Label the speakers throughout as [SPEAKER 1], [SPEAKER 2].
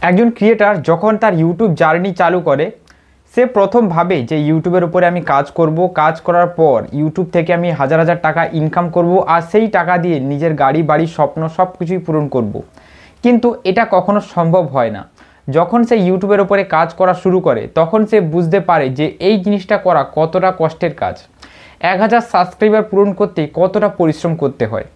[SPEAKER 1] একজন ক্রিয়েটার যখন তার ইউটিউব জার্নি চালু করে সে প্রথম ভাবে যে ইউটিউবের উপরে আমি কাজ করব, কাজ করার পর ইউটিউব থেকে আমি হাজার হাজার টাকা ইনকাম করব আর সেই টাকা দিয়ে নিজের গাড়ি বাড়ি স্বপ্ন সব কিছুই পূরণ করব। কিন্তু এটা কখনো সম্ভব হয় না। যখন সে ইউটিউবের উপরে কাজ করা শুরু করে তখন সে বুঝতে পারে যে এই জিনিসটা করা কতটা কষ্টের কাজ। 1000 সাবস্ক্রাইবার পূরণ করতে কতটা পরিশ্রম করতে হয়।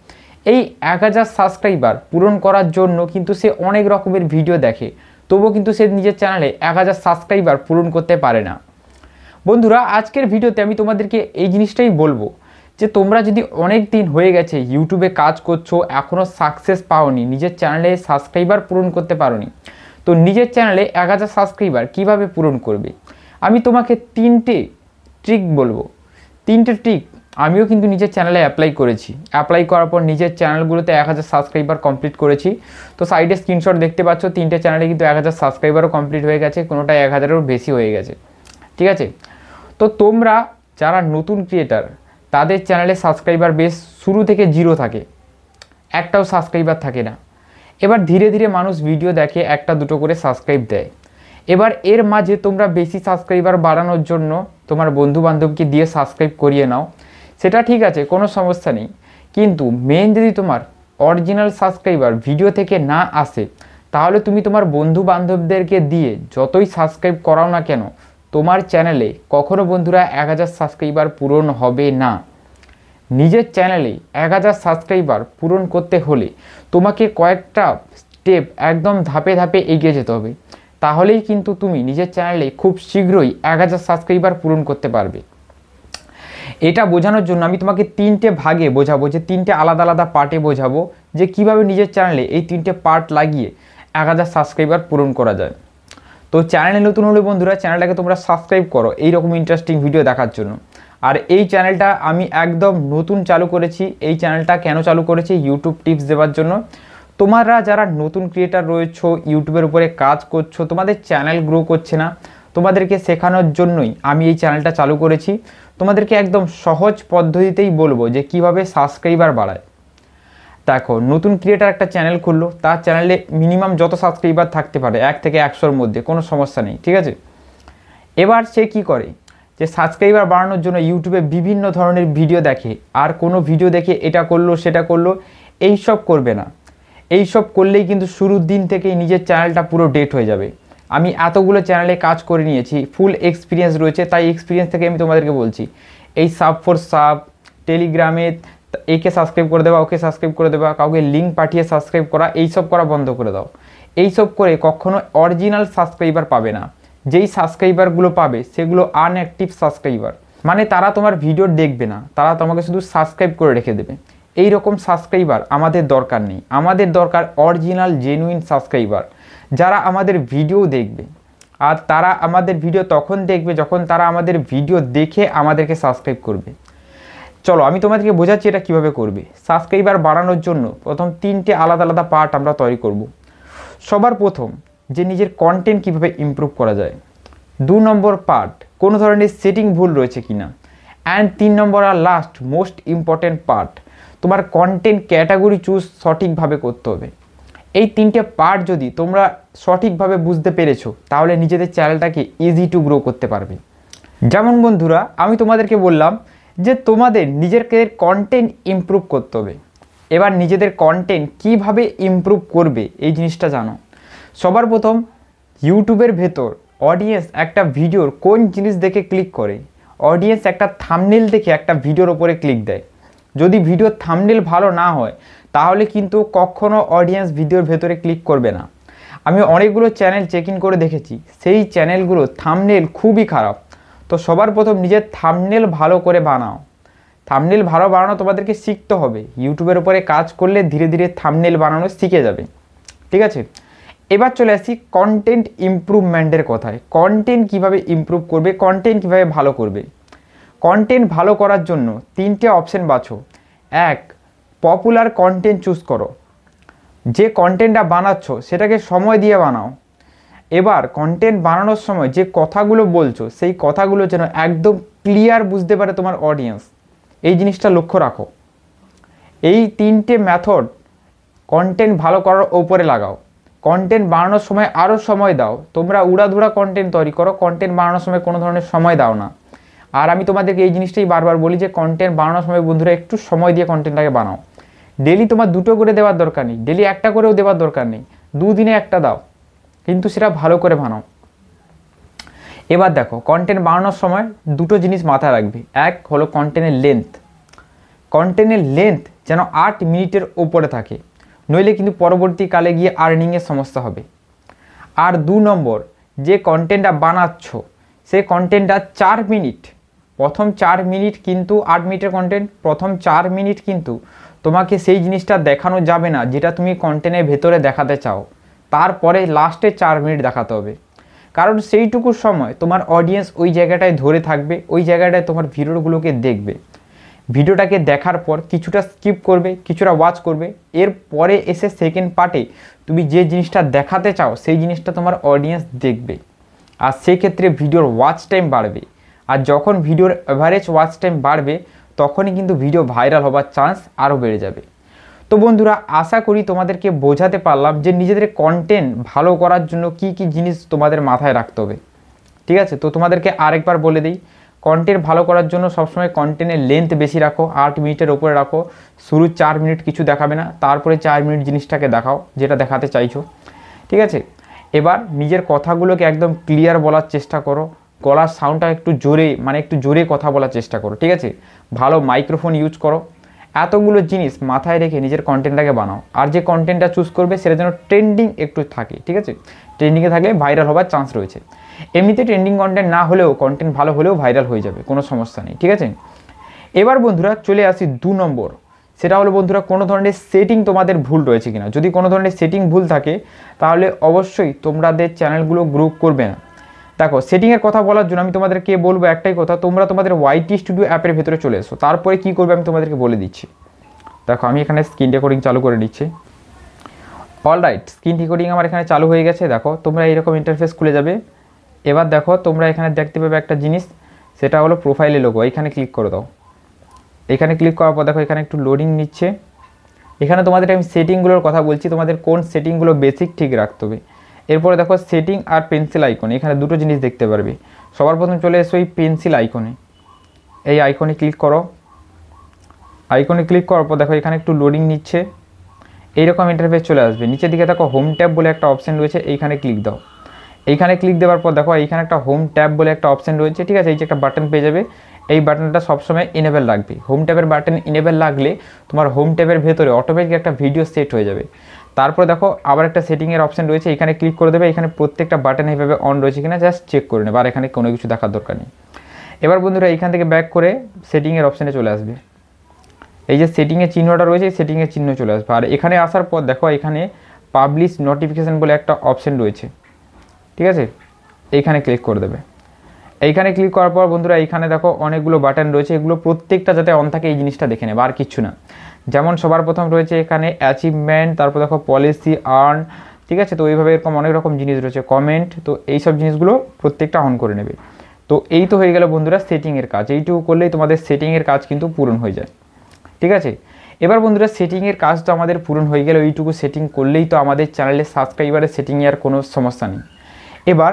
[SPEAKER 1] এই 1000 সাবস্ক্রাইবার পূরণ করার জন্য কিন্তু সে অনেক রকমের ভিডিও দেখে, তবুও কিন্তু সে নিজের চ্যানেলে 1000 সাবস্ক্রাইবার পূরণ করতে পারে না। বন্ধুরা, আজকের ভিডিওতে আমি তোমাদেরকে এই জিনিসটাই বলবো যে তোমরা যদি অনেক দিন হয়ে গেছে ইউটিউবে কাজ করছো, এখনও সাকসেস পাওনি, নিজের চ্যানেলে সাবস্ক্রাইবার পূরণ করতে পারোনি, তো নিজের চ্যানেলে 1000 সাবস্ক্রাইবার কিভাবে পূরণ করবে আমি তোমাকে 3টে ট্রিক বলবো। 3টে ট্রিক আমিও কিন্তু নিজের চ্যানেলে অ্যাপ্লাই করেছি। অ্যাপ্লাই করার পর নিজের চ্যানেলগুলোতে 1000 সাবস্ক্রাইবার কমপ্লিট করেছি। তো সাইডে স্ক্রিনশট দেখতে পাচ্ছ, 3টে চ্যানেলে কিন্তু 1000 সাবস্ক্রাইবারও কমপ্লিট হয়ে গেছে, কোনোটা 1000-এরও বেশি হয়ে গেছে। ঠিক আছে, তো তোমরা যারা নতুন ক্রিয়েটার তাদের চ্যানেলে সাবস্ক্রাইবার বেস শুরু থেকে 0 থাকে, একটাও সাবস্ক্রাইবার থাকে না। এবার ধীরে ধীরে মানুষ ভিডিও দেখে, 1-2 করে সাবস্ক্রাইব দেয়। এবার এর মাঝে তোমরা বেশি সাবস্ক্রাইবার বাড়ানোর জন্য তোমার বন্ধু বান্ধবকে দিয়ে সাবস্ক্রাইব করিয়ে নাও, সেটা ঠিক আছে, কোনো সমস্যা নেই। কিন্তু মেন যদি তোমার অরিজিনাল সাবস্ক্রাইবার ভিডিও থেকে না আসে, তাহলে তুমি তোমার বন্ধু বান্ধবদেরকে দিয়ে যতই সাবস্ক্রাইব করাও না কেন, তোমার চ্যানেলে কখনো বন্ধুরা 1000 সাবস্ক্রাইবার পূরণ হবে না। নিজের চ্যানেলে 1000 সাবস্ক্রাইবার পূরণ করতে হলে তোমাকে কয়েকটা স্টেপ একদম ধাপে ধাপে এগিয়ে যেতে হবে, তাহলেই কিন্তু তুমি নিজের চ্যানেলে খুব শীঘ্রই 1000 সাবস্ক্রাইবার পূরণ করতে পারবে। এটা বোঝানোর জন্য আমি তোমাকে 3টে ভাগে বোঝাবো, যে 3টে আলাদা আলাদা পার্টে বোঝাবো যে কিভাবে নিজের চ্যানেলে এই 3টে পার্ট লাগিয়ে 1000 সাবস্ক্রাইবার পূরণ করা যায়। তো চ্যানেলে নতুন হলে বন্ধুরা চ্যানেলটাকে তোমরা সাবস্ক্রাইব করো এইরকম ইন্টারেস্টিং ভিডিও দেখার জন্য। আর এই চ্যানেলটা আমি একদম নতুন চালু করেছি। এই চ্যানেলটা কেন চালু করেছি? ইউটিউব টিপস দেওয়ার জন্য। তোমরা যারা নতুন ক্রিয়েটার রয়েছো, ইউটিউবের উপরে কাজ করছো, তোমাদের চ্যানেল গ্রো করছে না, তোমাদেরকে শেখানোর জন্যই আমি এই চ্যানেলটা চালু করেছি। তোমাদেরকে একদম সহজ পদ্ধতিতেই বলবো যে কিভাবে সাবস্ক্রাইবার বাড়ায়। দেখো, নতুন ক্রিয়েটার একটা চ্যানেল খুললো, তার চ্যানেলে মিনিমাম যত সাবস্ক্রাইবার থাকতে পারে 1 থেকে 100-এর মধ্যে, কোনো সমস্যা নেই, ঠিক আছে। এবার সে কি করে, যে সাবস্ক্রাইবার বাড়ানোর জন্য ইউটিউবে বিভিন্ন ধরনের ভিডিও দেখে, আর কোনো ভিডিও দেখে এটা করলো সেটা করলো, এইসব করবে না। এইসব করলেই কিন্তু শুরুর দিন থেকেই নিজের চ্যানেলটা পুরো ডেট হয়ে যাবে। আমি এতগুলো চ্যানেলে কাজ করে নিয়েছি, ফুল এক্সপিরিয়েন্স রয়েছে, তাই এক্সপিরিয়েন্স থেকে আমি তোমাদেরকে বলছি। এই সাব ফর সাব, টেলিগ্রামে একে সাবস্ক্রাইব করে দেওয়া, ওকে সাবস্ক্রাইব করে দেওয়া, কাউকে লিঙ্ক পাঠিয়ে সাবস্ক্রাইব করা, এইসব করা বন্ধ করে দাও। এইসব করে কখনো অরিজিনাল সাবস্ক্রাইবার পাবে না। যেই সাবস্ক্রাইবারগুলো পাবে সেগুলো আনঅ্যাক্টিভ সাবস্ক্রাইবার, মানে তারা তোমার ভিডিও দেখবে না, তারা তোমাকে শুধু সাবস্ক্রাইব করে রেখে দেবে। এই রকম সাবস্ক্রাইবার আমাদের দরকার নেই। আমাদের দরকার অরিজিনাল জেনুইন সাবস্ক্রাইবার, যারা আমাদের ভিডিও দেখবে। আর তারা আমাদের ভিডিও তখন দেখবে যখন তারা আমাদের ভিডিও দেখে আমাদেরকে সাবস্ক্রাইব করবে। চলো আমি তোমাদেরকে বোঝাচ্ছি এটা কিভাবে করবে। সাবস্ক্রাইবার বাড়ানোর জন্য প্রথম 3টে আলাদা আলাদা পার্ট আমরা তৈরি করব। সবার প্রথম যে নিজের কন্টেন্ট কিভাবে ইমপ্রুভ করা যায়। 2 নম্বর পার্ট, কোনো ধরনের সেটিং ভুল রয়েছে কিনা। অ্যান্ড 3 নম্বর আর লাস্ট মোস্ট ইম্পর্টেন্ট পার্ট, তোমার কন্টেন্ট ক্যাটাগরি চুজ সঠিকভাবে করতে হবে। এই 3টে পার্ট যদি তোমরা সঠিকভাবে বুঝতে পেরেছো, তাহলে নিজেদের চ্যানেলটাকে ইজি টু গ্রো করতে পারবে। যেমন বন্ধুরা, আমি তোমাদেরকে বললাম যে তোমাদের নিজেদের কন্টেন্ট ইমপ্রুভ করতে হবে। এবার নিজেদের কন্টেন্ট কিভাবে ইমপ্রুভ করবে এই জিনিসটা জানো। সবার প্রথম, ইউটিউবের ভেতর অডিয়েন্স একটা ভিডিওর কোন জিনিস দেখে ক্লিক করে? অডিয়েন্স একটা থাম্বনেল দেখে একটা ভিডিওর ওপরে ক্লিক দেয়। যদি ভিডিওর থাম্বনেল ভালো না হয়, তাহলে কিন্তু কখনো অডিয়েন্স ভিডিওর ভেতরে ক্লিক করবে না। আমি অনেকগুলো চ্যানেল চেক ইন করে দেখেছি, সেই চ্যানেলগুলো থাম্বনেল খুবই খারাপ। তো সবার প্রথম নিজের থাম্বনেল ভালো করে বানাও। থাম্বনেল ভালো বানানো তোমাদেরকে শিখতে হবে। ইউটিউবের উপরে কাজ করলে ধীরে ধীরে থাম্বনেল বানানো শিখে যাবে, ঠিক আছে। এবার চলে আসি কন্টেন্ট ইমপ্রুভমেন্টের কথায়। কন্টেন্ট কিভাবে ইমপ্রুভ করবে, কন্টেন্ট কিভাবে ভালো করবে। কন্টেন্ট ভালো করার জন্য 3টে অপশন বাছো। 1, পপুলার কন্টেন্ট চুজ করো। যে কন্টেন্টটা বানাচ্ছ সেটাকে সময় দিয়ে বানাও। এবার কন্টেন্ট বানানোর সময় যে কথাগুলো বলছো, সেই কথাগুলো যেন একদম ক্লিয়ার বুঝতে পারে তোমার অডিয়েন্স, এই জিনিসটা লক্ষ্য রাখো। এই 3টে মেথড কন্টেন্ট ভালো করার ওপরে লাগাও। কন্টেন্ট বানানোর সময় আরও সময় দাও। তোমরা উড়াধুরা কন্টেন্ট তৈরি করো, কন্টেন্ট বানানোর সময় কোনো ধরনের সময় দাও না। আর আমি তোমাদেরকে এই জিনিসটাই বারবার বলি যে কন্টেন্ট বানানোর সময় বন্ধুরা একটু সময় দিয়ে কন্টেন্টটাকে বানাও। ডেলি তোমার 2টো করে দেওয়ার দরকার নেই, ডেলি একটা করেও দেওয়ার দরকার নেই, 2 দিনে একটা দাও, কিন্তু সেটা ভালো করে বানাও। এবার দেখো, কন্টেন্ট বানানোর সময় 2টো জিনিস মাথায় রাখবে। এক হলো কন্টেন্টের লেন্থ। কন্টেন্টের লেন্থ যেন 8 মিনিটের ওপরে থাকে, নইলে কিন্তু পরবর্তীকালে গিয়ে আর্নিংয়ের সমস্যা হবে। আর 2 নম্বর, যে কন্টেন্টটা বানাচ্ছ সেই কন্টেন্টটা 4 মিনিট, প্রথম 4 মিনিট কিন্তু 8 মিনিটের কন্টেন্ট, প্রথম 4 মিনিট কিন্তু তোমাকে সেই জিনিসটা দেখানো যাবে না যেটা তুমি কন্টেন্টের ভেতরে দেখাতে চাও, তারপরে লাস্টে 4 মিনিট দেখাতে হবে। কারণ সেইটুকু সময় তোমার অডিয়েন্স ওই জায়গাটায় ধরে থাকবে, ওই জায়গাটায় তোমার ভিডিওগুলোকে দেখবে। ভিডিওটাকে দেখার পর কিছুটা স্কিপ করবে, কিছুটা ওয়াচ করবে, এরপরে এসে সেকেন্ড পার্টে তুমি যে জিনিসটা দেখাতে চাও সেই জিনিসটা তোমার অডিয়েন্স দেখবে। আর সেক্ষেত্রে ভিডিওর ওয়াচ টাইম বাড়বে। আর যখন ভিডিওর অ্যাভারেজ ওয়াচ টাইম বাড়বে তখনই কিন্তু ভিডিও ভাইরাল হবার চান্স আরও বেড়ে যাবে। তো বন্ধুরা, আশা করি তোমাদেরকে বোঝাতে পারলাম যে নিজেদের কন্টেন্ট ভালো করার জন্য কি কি জিনিস তোমাদের মাথায় রাখতে হবে। ঠিক আছে, তো তোমাদেরকে আরেকবার বলে দিই, কন্টেন্ট ভালো করার জন্য সবসময় কন্টেন্টের লেন্থ বেশি রাখো, 8 মিনিটের ওপরে রাখো। শুরু 4 মিনিট কিছু দেখাবে না, তারপরে 4 মিনিট জিনিসটাকে দেখাও যেটা দেখাতে চাইছো। ঠিক আছে, এবার নিজের কথাগুলোকে একদম ক্লিয়ার বলার চেষ্টা করো, গলার সাউন্ডটা একটু জোরে, মানে একটু জোরে কথা বলার চেষ্টা করো। ঠিক আছে, ভালো মাইক্রোফোন ইউজ করো। এতগুলো জিনিস মাথায় রেখে নিজের কন্টেন্টটাকে বানাও। আর যে কন্টেন্টটা চুজ করবে সেটা যেন ট্রেন্ডিং একটু থাকে। ঠিক আছে, ট্রেন্ডিংয়ে থাকলে ভাইরাল হবার চান্স রয়েছে। এমনিতে ট্রেন্ডিং কন্টেন্ট না হলেও, কন্টেন্ট ভালো হলেও ভাইরাল হয়ে যাবে, কোনো সমস্যা নেই। ঠিক আছে, এবার বন্ধুরা চলে আসি 2 নম্বর। সেটা হলো বন্ধুরা, কোনো ধরনের সেটিং তোমাদের ভুল রয়েছে কিনা। যদি কোনো ধরনের সেটিং ভুল থাকে তাহলে অবশ্যই তোমাদের চ্যানেলগুলো গ্রুপ করবে না। দেখো, সেটিংয়ের কথা বলার জন্য আমি তোমাদেরকে বলবো একটাই কথা, তোমরা তোমাদের ওয়াইটি স্টুডিও অ্যাপের ভেতরে চলে এসো। তারপরে কী করবে আমি তোমাদেরকে বলে দিচ্ছি। দেখো, আমি এখানে স্ক্রিন রেকর্ডিং চালু করে নিচ্ছি। অলরাইট, স্ক্রিন রেকর্ডিং আমার এখানে চালু হয়ে গেছে। দেখো, তোমরা এইরকম ইন্টারফেস খুলে যাবে। এবার দেখো, তোমরা এখানে দেখতে পাবে একটা জিনিস, সেটা হলো প্রোফাইলে লোগো। এখানে ক্লিক করে দাও। এখানে ক্লিক করার পর দেখো এখানে একটু লোডিং নিচ্ছে। এখানে তোমাদের আমি সেটিংগুলোর কথা বলছি, তোমাদের কোন সেটিংগুলো বেসিক ঠিক রাখতে হবে। এরপরে দেখো সেটিং আর পেন্সিল আইকন, এখানে 2টো জিনিস দেখতে পারবে। সবার প্রথম চলে এসো এই পেন্সিল আইকনে, এই আইকনে ক্লিক করো। আইকনে ক্লিক করার পর দেখো এখানে একটু লোডিং নিচ্ছে, এইরকম ইন্টারফেস চলে আসবে। নিচের দিকে দেখো হোম ট্যাব বলে একটা অপশন রয়েছে, এইখানে ক্লিক দাও। এইখানে ক্লিক দেওয়ার পর দেখো এইখানে একটা হোম ট্যাব বলে একটা অপশন রয়েছে। ঠিক আছে, এই যে একটা বাটন পেয়ে যাবে, এই বাটনটা সবসময় ইনেবল রাখবে। হোম ট্যাবের বাটন ইনেবল রাখলে তোমার হোম ট্যাবের ভেতরে অটোমেটিক একটা ভিডিও সেট হয়ে যাবে। তারপর দেখো আবার একটা সেটিংয়ের অপশন রয়েছে, এখানে ক্লিক করে দেবে। এখানে প্রত্যেকটা বাটন এইভাবে অন রয়েছে কিনা জাস্ট চেক করে নেবে, আর এখানে কোনো কিছু দেখার দরকার নেই। এবার বন্ধুরা এইখান থেকে ব্যাক করে সেটিংয়ের অপশানে চলে আসবে। এই যে সেটিংয়ের চিহ্নটা রয়েছে, এই সেটিংয়ের চিহ্ন চলে আসবে। আর এখানে আসার পর দেখো এখানে পাবলিশ নোটিফিকেশান বলে একটা অপশান রয়েছে। ঠিক আছে, এইখানে ক্লিক করে দেবে। এইখানে ক্লিক করার পর বন্ধুরা এইখানে দেখো অনেকগুলো বাটন রয়েছে, এগুলো প্রত্যেকটা যাতে অন থাকে এই জিনিসটা দেখে নেবে, আর কিচ্ছু না। যেমন সবার প্রথম রয়েছে এখানে অ্যাচিভমেন্ট, তারপর দেখো পলিসি, আর্ন। ঠিক আছে, তো এইভাবে এরকম অনেক রকম জিনিস রয়েছে, কমেন্ট। তো এই সব জিনিসগুলো প্রত্যেকটা অন করে নেবে। তো এই তো হয়ে গেল বন্ধুরা সেটিংয়ের কাজ। এইটুকু করলেই তোমাদের সেটিংয়ের কাজ কিন্তু পূরণ হয়ে যায়। ঠিক আছে, এবার বন্ধুরা সেটিংয়ের কাজ তো আমাদের পূরণ হয়ে গেল। এইটুকু সেটিং করলেই তো আমাদের চ্যানেলের সাবস্ক্রাইবারের সেটিংয়ে আর কোনো সমস্যা নেই। এবার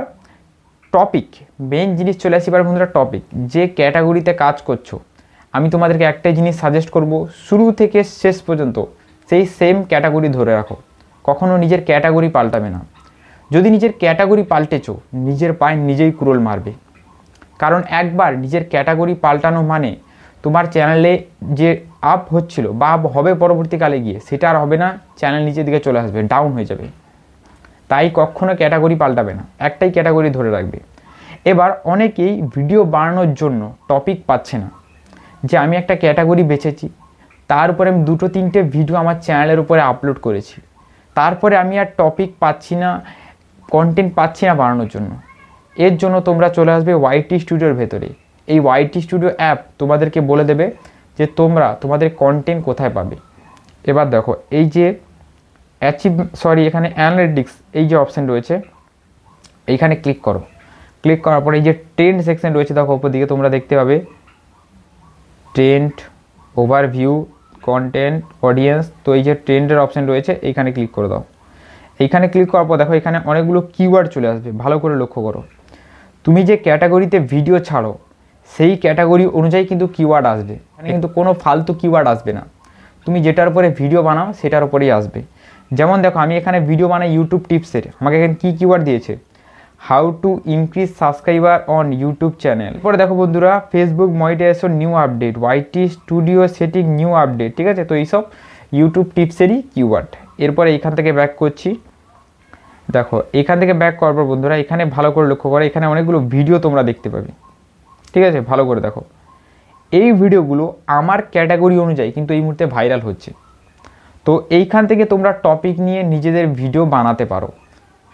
[SPEAKER 1] টপিক, মেইন জিনিস চলে আসি। এবার বন্ধুরা টপিক, যে ক্যাটাগরিতে কাজ করছো আমি তোমাদেরকে একটাই জিনিস সাজেস্ট করব, শুরু থেকে শেষ পর্যন্ত সেই সেম ক্যাটাগরি ধরে রাখো। কখনো নিজের ক্যাটাগরি পাল্টাবে না। যদি নিজের ক্যাটাগরি পাল্টেছো নিজের পায়ে নিজেই কুড়োল মারবে। কারণ একবার নিজের ক্যাটাগরি পাল্টানো মানে তোমার চ্যানেলে যে আপ হচ্ছিল বা হবে পরবর্তীকালে গিয়ে সেটা আর হবে না, চ্যানেল নিচের দিকে চলে আসবে, ডাউন হয়ে যাবে। তাই কখনো ক্যাটাগরি পাল্টাবে না, একটাই ক্যাটাগরি ধরে রাখবে। এবার অনেকেই ভিডিও বানানোর জন্য টপিক পাচ্ছে না, যে আমি একটা ক্যাটাগরি বেছেছি, তার উপরে আমি 2-3টে ভিডিও আমার চ্যানেলের উপরে আপলোড করেছি, তারপরে আমি আর টপিক পাচ্ছি না, কন্টেন্ট পাচ্ছি না বানানোর জন্য। এর জন্য তোমরা চলে আসবে ওয়াইটি স্টুডিওর ভেতরে। এই ওয়াইটি স্টুডিও অ্যাপ তোমাদেরকে বলে দেবে যে তোমরা তোমাদের কন্টেন্ট কোথায় পাবে। এবার দেখো এই যে এখানে অ্যানালিটিক্স এই যে অপশান রয়েছে, এইখানে ক্লিক করো। ক্লিক করার পরে এই যে ট্রেন্ড সেকশন রয়েছে দেখো উপর দিকে তোমরা দেখতে পাবে, ট্রেন্ড, ওভারভিউ, কন্টেন্ট, অডিয়েন্স। তো এই যে ট্রেন্ডের অপশান রয়েছে এইখানে ক্লিক করে দাও। এইখানে ক্লিক করার পর দেখো এখানে অনেকগুলো কিওয়ার্ড চলে আসবে, ভালো করে লক্ষ্য করো। তুমি যে ক্যাটাগরিতে ভিডিও ছাড়ো সেই ক্যাটাগরি অনুযায়ী কিন্তু কিওয়ার্ড আসবে, এখানে কিন্তু কোনো ফালতু কিওয়ার্ড আসবে না। তুমি যেটার উপরে ভিডিও বানাও সেটার উপরেই আসবে। যেমন দেখো আমি এখানে ভিডিও বানাই ইউটিউব টিপসের, আমাকে এখানে কী কিওয়ার্ড দিয়েছে, how to increase subscriber on YouTube channel. এরপরে দেখো বন্ধুরা Facebook monetisation new update, YT studio setting new update, ঠিক আছে। তো এইসব ইউটিউব টিপসেরই কিওয়ার্ড। এরপরে এইখান থেকে ব্যাক করছি, দেখো এখান থেকে ব্যাক করার পর বন্ধুরা এখানে ভালো করে লক্ষ্য করো, এখানে অনেকগুলো ভিডিও তোমরা দেখতে পাবে, ঠিক আছে। ভালো করে দেখো, এই ভিডিওগুলো আমার ক্যাটাগরি অনুযায়ী কিন্তু এই মুহূর্তে ভাইরাল হচ্ছে। তো এইখান থেকে তোমরা টপিক নিয়ে নিজেদের ভিডিও বানাতে পারো।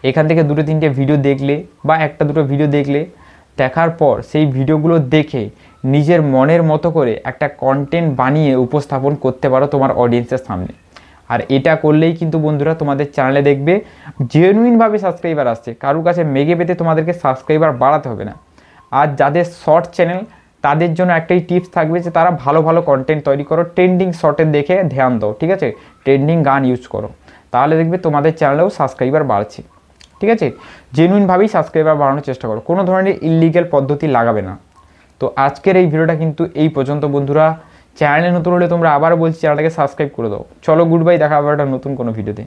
[SPEAKER 1] এখান থেকে দুটো তিনটে ভিডিও দেখলে বা একটা দুটো ভিডিও দেখলে, দেখার পর সেই ভিডিওগুলো দেখে নিজের মনের মতো করে একটা কন্টেন্ট বানিয়ে উপস্থাপন করতে পারো তোমার অডিয়েন্সের সামনে। আর এটা করলেই কিন্তু বন্ধুরা তোমাদের চ্যানেলে দেখবে জেনুইনভাবে সাবস্ক্রাইবার আসছে, কারোর কাছে মেগে পেতে তোমাদেরকে সাবস্ক্রাইবার বাড়াতে হবে না। আর যাদের শর্ট চ্যানেল তাদের জন্য একটাই টিপস থাকবে যে তারা ভালো ভালো কন্টেন্ট তৈরি করো, ট্রেন্ডিং শর্টের দেখে ধ্যান দাও, ঠিক আছে। ট্রেন্ডিং গান ইউজ করো, তাহলে দেখবে তোমাদের চ্যানেলেও সাবস্ক্রাইবার বাড়ছে, ঠিক আছে। জেনুইনভাবেই সাবস্ক্রাইবার বাড়ানোর চেষ্টা করো, কোনো ধরনের ইললিগ্যাল পদ্ধতি লাগাবে না। তো আজকের এই ভিডিওটা কিন্তু এই পর্যন্ত বন্ধুরা। চ্যানেলে নতুন হলে তোমরা আবার বলছি চ্যানেলটাকে সাবস্ক্রাইব করে দাও। চলো গুড বাই, দেখা হবে একটা নতুন কোনো ভিডিওতে।